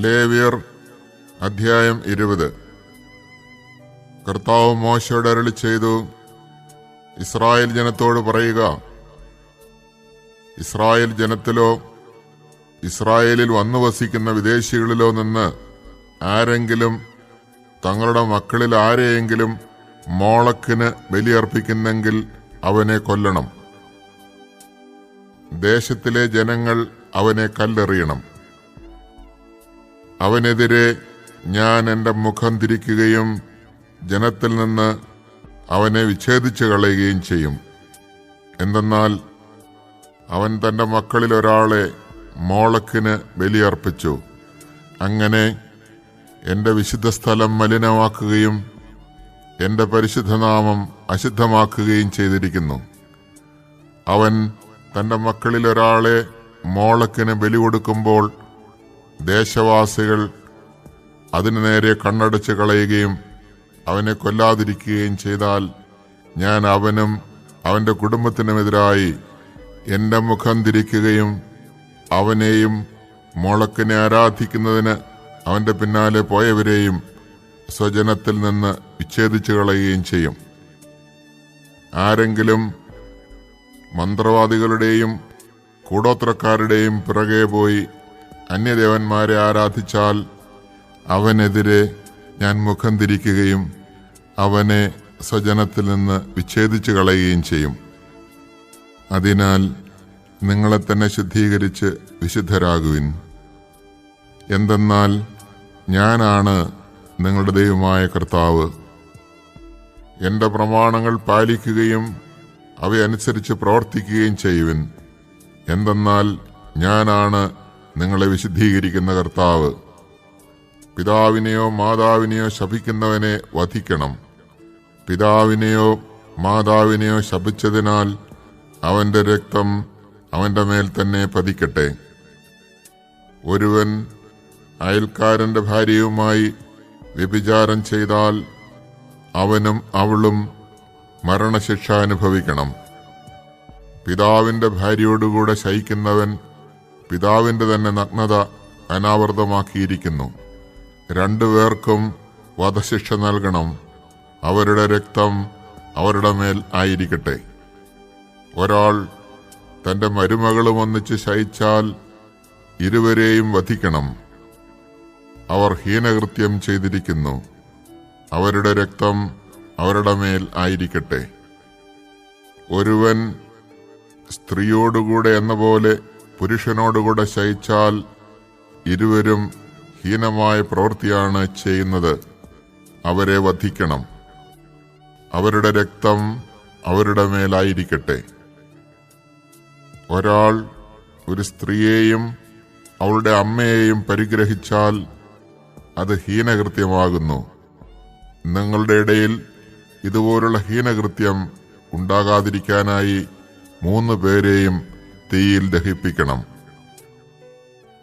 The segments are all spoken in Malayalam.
ലേവ്യർ അധ്യായം 20. കർത്താവ് മോശയോട് അരുളിച്ചെയ്തു, ഇസ്രായേൽ ജനത്തോട് പറയുക, ഇസ്രായേൽ ജനത്തിലോ ഇസ്രായേലിൽ വന്നു വസിക്കുന്ന വിദേശികളിലോ നിന്ന് ആരെങ്കിലും തങ്ങളുടെ മക്കളിൽ ആരെയെങ്കിലും മോളക്കിന് ബലിയർപ്പിക്കുന്നെങ്കിൽ അവനെ കൊല്ലണം. ദേശത്തിലെ ജനങ്ങൾ അവനെ കല്ലെറിയണം. അവനെതിരെ ഞാൻ എൻ്റെ മുഖം തിരിക്കുകയും ജനത്തിൽ നിന്ന് അവനെ വിച്ഛേദിച്ചു കളയുകയും ചെയ്യും. എന്തെന്നാൽ അവൻ തൻ്റെ മക്കളിൽ ഒരാളെ മോളക്കിന് ബലിയർപ്പിച്ചു. അങ്ങനെ എൻ്റെ വിശുദ്ധ സ്ഥലം മലിനമാക്കുകയും എൻ്റെ പരിശുദ്ധനാമം അശുദ്ധമാക്കുകയും ചെയ്തിരിക്കുന്നു. അവൻ തൻ്റെ മക്കളിൽ ഒരാളെ മോളക്കിന് ബലി കൊടുക്കുമ്പോൾ ദേശവാസികൾ അതിനു നേരെ കണ്ണടച്ച് കളയുകയും അവനെ കൊല്ലാതിരിക്കുകയും ചെയ്താൽ ഞാൻ അവനും അവൻ്റെ കുടുംബത്തിനുമെതിരായി എൻ്റെ മുഖം തിരിക്കുകയും അവനെയും മോളക്കിനെ ആരാധിക്കുന്നതിന് അവൻ്റെ പിന്നാലെ പോയവരെയും സ്വജനത്തിൽ നിന്ന് വിച്ഛേദിച്ചു കളയുകയും ചെയ്യും. ആരെങ്കിലും മന്ത്രവാദികളുടെയും കൂടോത്രക്കാരുടെയും പിറകെ പോയി അന്യദേവന്മാരെ ആരാധിച്ചാൽ അവനെതിരെ ഞാൻ മുഖം തിരിക്കുകയും അവനെ സ്വജനത്തിൽ നിന്ന് വിച്ഛേദിച്ചു കളയുകയും ചെയ്യും. അതിനാൽ നിങ്ങളെ തന്നെ ശുദ്ധീകരിച്ച് വിശുദ്ധരാകുവിൻ. എന്തെന്നാൽ ഞാനാണ് നിങ്ങളുടെ ദൈവമായ കർത്താവ്. എൻ്റെ പ്രമാണങ്ങൾ പാലിക്കുകയും അവയനുസരിച്ച് പ്രവർത്തിക്കുകയും ചെയ്യുവിൻ. എന്തെന്നാൽ ഞാനാണ് നിങ്ങളെ വിശുദ്ധീകരിക്കുന്ന കർത്താവ്. പിതാവിനെയോ മാതാവിനെയോ ശപിക്കുന്നവനെ വധിക്കണം. പിതാവിനെയോ മാതാവിനെയോ ശപിച്ചതിനാൽ അവൻ്റെ രക്തം അവൻ്റെ മേൽ തന്നെ പതിക്കട്ടെ. ഒരുവൻ അയൽക്കാരൻ്റെ ഭാര്യയുമായി വ്യഭിചാരം ചെയ്താൽ അവനും അവളും മരണശിക്ഷ അനുഭവിക്കണം. പിതാവിൻ്റെ ഭാര്യയോടുകൂടെ ശയിക്കുന്നവൻ പിതാവിൻ്റെ തന്നെ നഗ്നത അനാവൃതമാക്കിയിരിക്കുന്നു. രണ്ടുപേർക്കും വധശിക്ഷ നൽകണം. അവരുടെ രക്തം അവരുടെ മേൽ ആയിരിക്കട്ടെ. ഒരാൾ തൻ്റെ മരുമകളും ഒന്നിച്ച് ശയിച്ചാൽ ഇരുവരെയും വധിക്കണം. അവർ ഹീനകൃത്യം ചെയ്തിരിക്കുന്നു. അവരുടെ രക്തം അവരുടെ മേൽ ആയിരിക്കട്ടെ. ഒരുവൻ സ്ത്രീയോടുകൂടെ എന്ന പോലെ പുരുഷനോടുകൂടെ ശയിച്ചാൽ ഇരുവരും ഹീനമായ പ്രവൃത്തിയാണ് ചെയ്യുന്നത്. അവരെ വധിക്കണം. അവരുടെ രക്തം അവരുടെ മേലായിരിക്കട്ടെ. ഒരാൾ ഒരു സ്ത്രീയെയും അവളുടെ അമ്മയെയും പരിഗ്രഹിച്ചാൽ അത് ഹീനകൃത്യമാകുന്നു. നിങ്ങളുടെ ഇടയിൽ ഇതുപോലുള്ള ഹീനകൃത്യം ഉണ്ടാകാതിരിക്കാനായി 3 പേരെയും തീയിൽ ദഹിപ്പിക്കണം.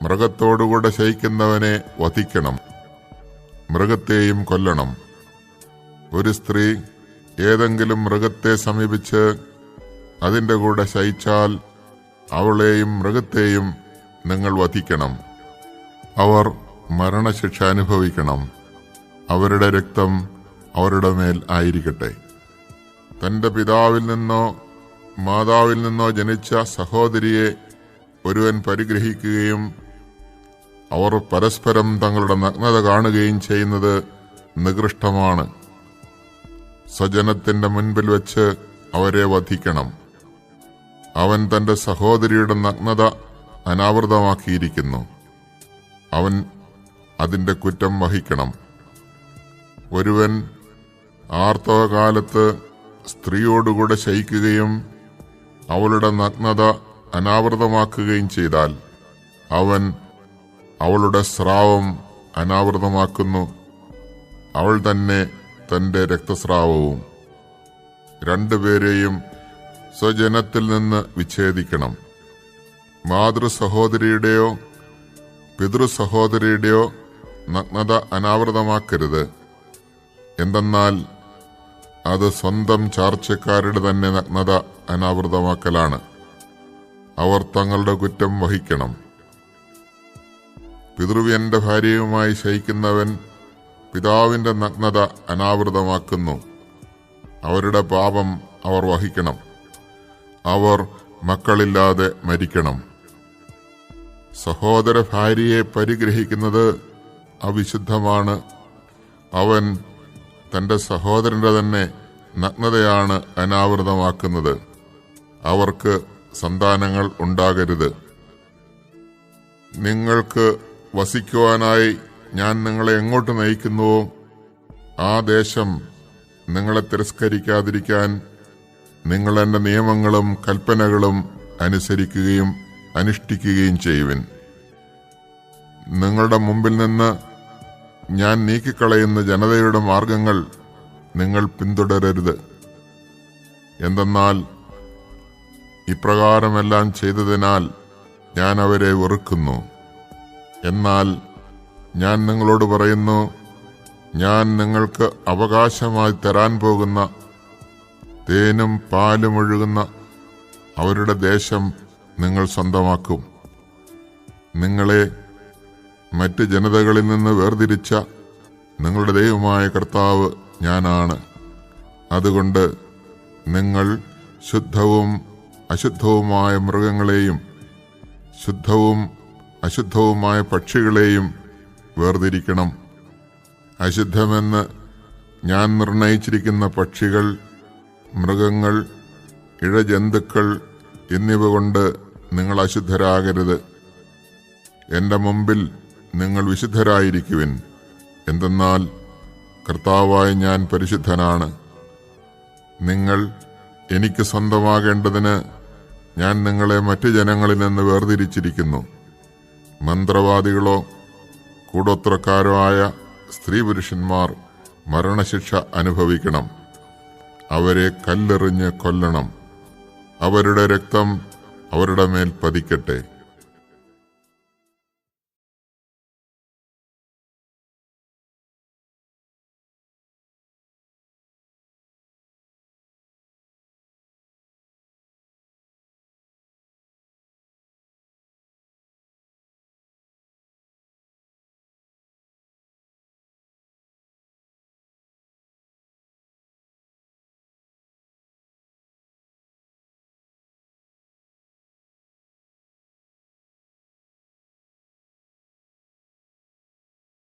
മൃഗത്തോടുകൂടെ ശയിക്കുന്നവനെ വധിക്കണം. മൃഗത്തെയും കൊല്ലണം. ഒരു സ്ത്രീ ഏതെങ്കിലും മൃഗത്തെ സമീപിച്ച് അതിൻ്റെ കൂടെ ശയിച്ചാൽ അവളെയും മൃഗത്തെയും നിങ്ങൾ വധിക്കണം. അവർ മരണശിക്ഷ അനുഭവിക്കണം. അവരുടെ രക്തം അവരുടെ മേൽ ആയിരിക്കട്ടെ. തൻ്റെ പിതാവിൽ നിന്നോ മാതാവിൽ നിന്നോ ജനിച്ച സഹോദരിയെ ഒരുവൻ പരിഗ്രഹിക്കുകയും അവർ പരസ്പരം തങ്ങളുടെ നഗ്നത കാണുകയും ചെയ്യുന്നത് നികൃഷ്ടമാണ്. സ്വജനത്തിന്റെ മുൻപിൽ വെച്ച് അവരെ വധിക്കണം. അവൻ തന്റെ സഹോദരിയുടെ നഗ്നത അനാവൃതമാക്കിയിരിക്കുന്നു. അവൻ അതിന്റെ കുറ്റം വഹിക്കണം. ഒരുവൻ ആർത്തവകാലത്ത് സ്ത്രീയോടുകൂടെ ശയിക്കുകയും അവളുടെ നഗ്നത അനാവൃതമാക്കുകയും ചെയ്താൽ അവൻ അവളുടെ സ്രാവം അനാവൃതമാക്കുന്നു. അവൾ തന്നെ തന്റെ രക്തസ്രാവവും. 2 പേരെയും സ്വജനത്തിൽ നിന്ന് വിച്ഛേദിക്കണം. മാതൃസഹോദരിയുടെയോ പിതൃസഹോദരിയുടെയോ നഗ്നത അനാവൃതമാക്കരുത്. എന്തെന്നാൽ അത് സ്വന്തം ചാർച്ചക്കാരുടെ തന്നെ നഗ്നത അനാവൃതമാക്കലാണ്. അവർ തങ്ങളുടെ കുറ്റം വഹിക്കണം. പിതൃവ്യന്റെ ഭാര്യയുമായി ശയിക്കുന്നവൻ പിതാവിന്റെ നഗ്നത അനാവൃതമാക്കുന്നു. അവരുടെ പാപം അവർ വഹിക്കണം. അവർ മക്കളില്ലാതെ മരിക്കണം. സഹോദര ഭാര്യയെ പരിഗ്രഹിക്കുന്നത് അവിശുദ്ധമാണ്. അവൻ തന്റെ സഹോദരന്റെ തന്നെ നഗ്നതയാണ് അനാവൃതമാക്കുന്നത്. അവർക്ക് സന്താനങ്ങൾ ഉണ്ടാകരുത്. നിങ്ങൾക്ക് വസിക്കുവാനായി ഞാൻ നിങ്ങളെ എങ്ങോട്ട് നയിക്കുന്നുവോ ആ ദേശം നിങ്ങളെ തിരസ്കരിക്കാതിരിക്കാൻ നിങ്ങൾ എൻ്റെ നിയമങ്ങളും കൽപ്പനകളും അനുസരിക്കുകയും അനുഷ്ഠിക്കുകയും ചെയ്യുവിൻ. നിങ്ങളുടെ മുമ്പിൽ നിന്ന് ഞാൻ നീക്കിക്കളയുന്ന ജനതയുടെ മാർഗങ്ങൾ നിങ്ങൾ പിന്തുടരരുത്. എന്തെന്നാൽ ഇപ്രകാരമെല്ലാം ചെയ്തതിനാൽ ഞാൻ അവരെ വെറുക്കുന്നു. എന്നാൽ ഞാൻ നിങ്ങളോട് പറയുന്നു, ഞാൻ നിങ്ങൾക്ക് അവകാശമായി തരാൻ പോകുന്ന തേനും പാലും ഒഴുകുന്ന അവരുടെ ദേശം നിങ്ങൾ സ്വന്തമാക്കും. നിങ്ങളെ മറ്റ് ജനതകളിൽ നിന്ന് വേർതിരിച്ച നിങ്ങളുടെ ദൈവമായ കർത്താവ് ഞാനാണ്. അതുകൊണ്ട് നിങ്ങൾ ശുദ്ധവും അശുദ്ധവുമായ മൃഗങ്ങളെയും ശുദ്ധവും അശുദ്ധവുമായ പക്ഷികളെയും വേർതിരിക്കണം. അശുദ്ധമെന്ന് ഞാൻ നിർണയിച്ചിരിക്കുന്ന പക്ഷികൾ, മൃഗങ്ങൾ, ഇഴജന്തുക്കൾ എന്നിവ കൊണ്ട് നിങ്ങൾ അശുദ്ധരാകരുത്. എൻ്റെ മുമ്പിൽ നിങ്ങൾ വിശുദ്ധരായിരിക്കുവിൻ. എന്തെന്നാൽ കർത്താവായ ഞാൻ പരിശുദ്ധനാണ്. നിങ്ങൾ എനിക്ക് സ്വന്തമാകേണ്ടതിന് ഞാൻ നിങ്ങളെ മറ്റു ജനങ്ങളിൽ നിന്ന് വേർതിരിച്ചിരിക്കുന്നു. മന്ത്രവാദികളോ കൂടോത്രക്കാരോ ആയ സ്ത്രീ പുരുഷന്മാർ മരണശിക്ഷ അനുഭവിക്കണം. അവരെ കല്ലെറിഞ്ഞ് കൊല്ലണം. അവരുടെ രക്തം അവരുടെ മേൽ പതിക്കട്ടെ.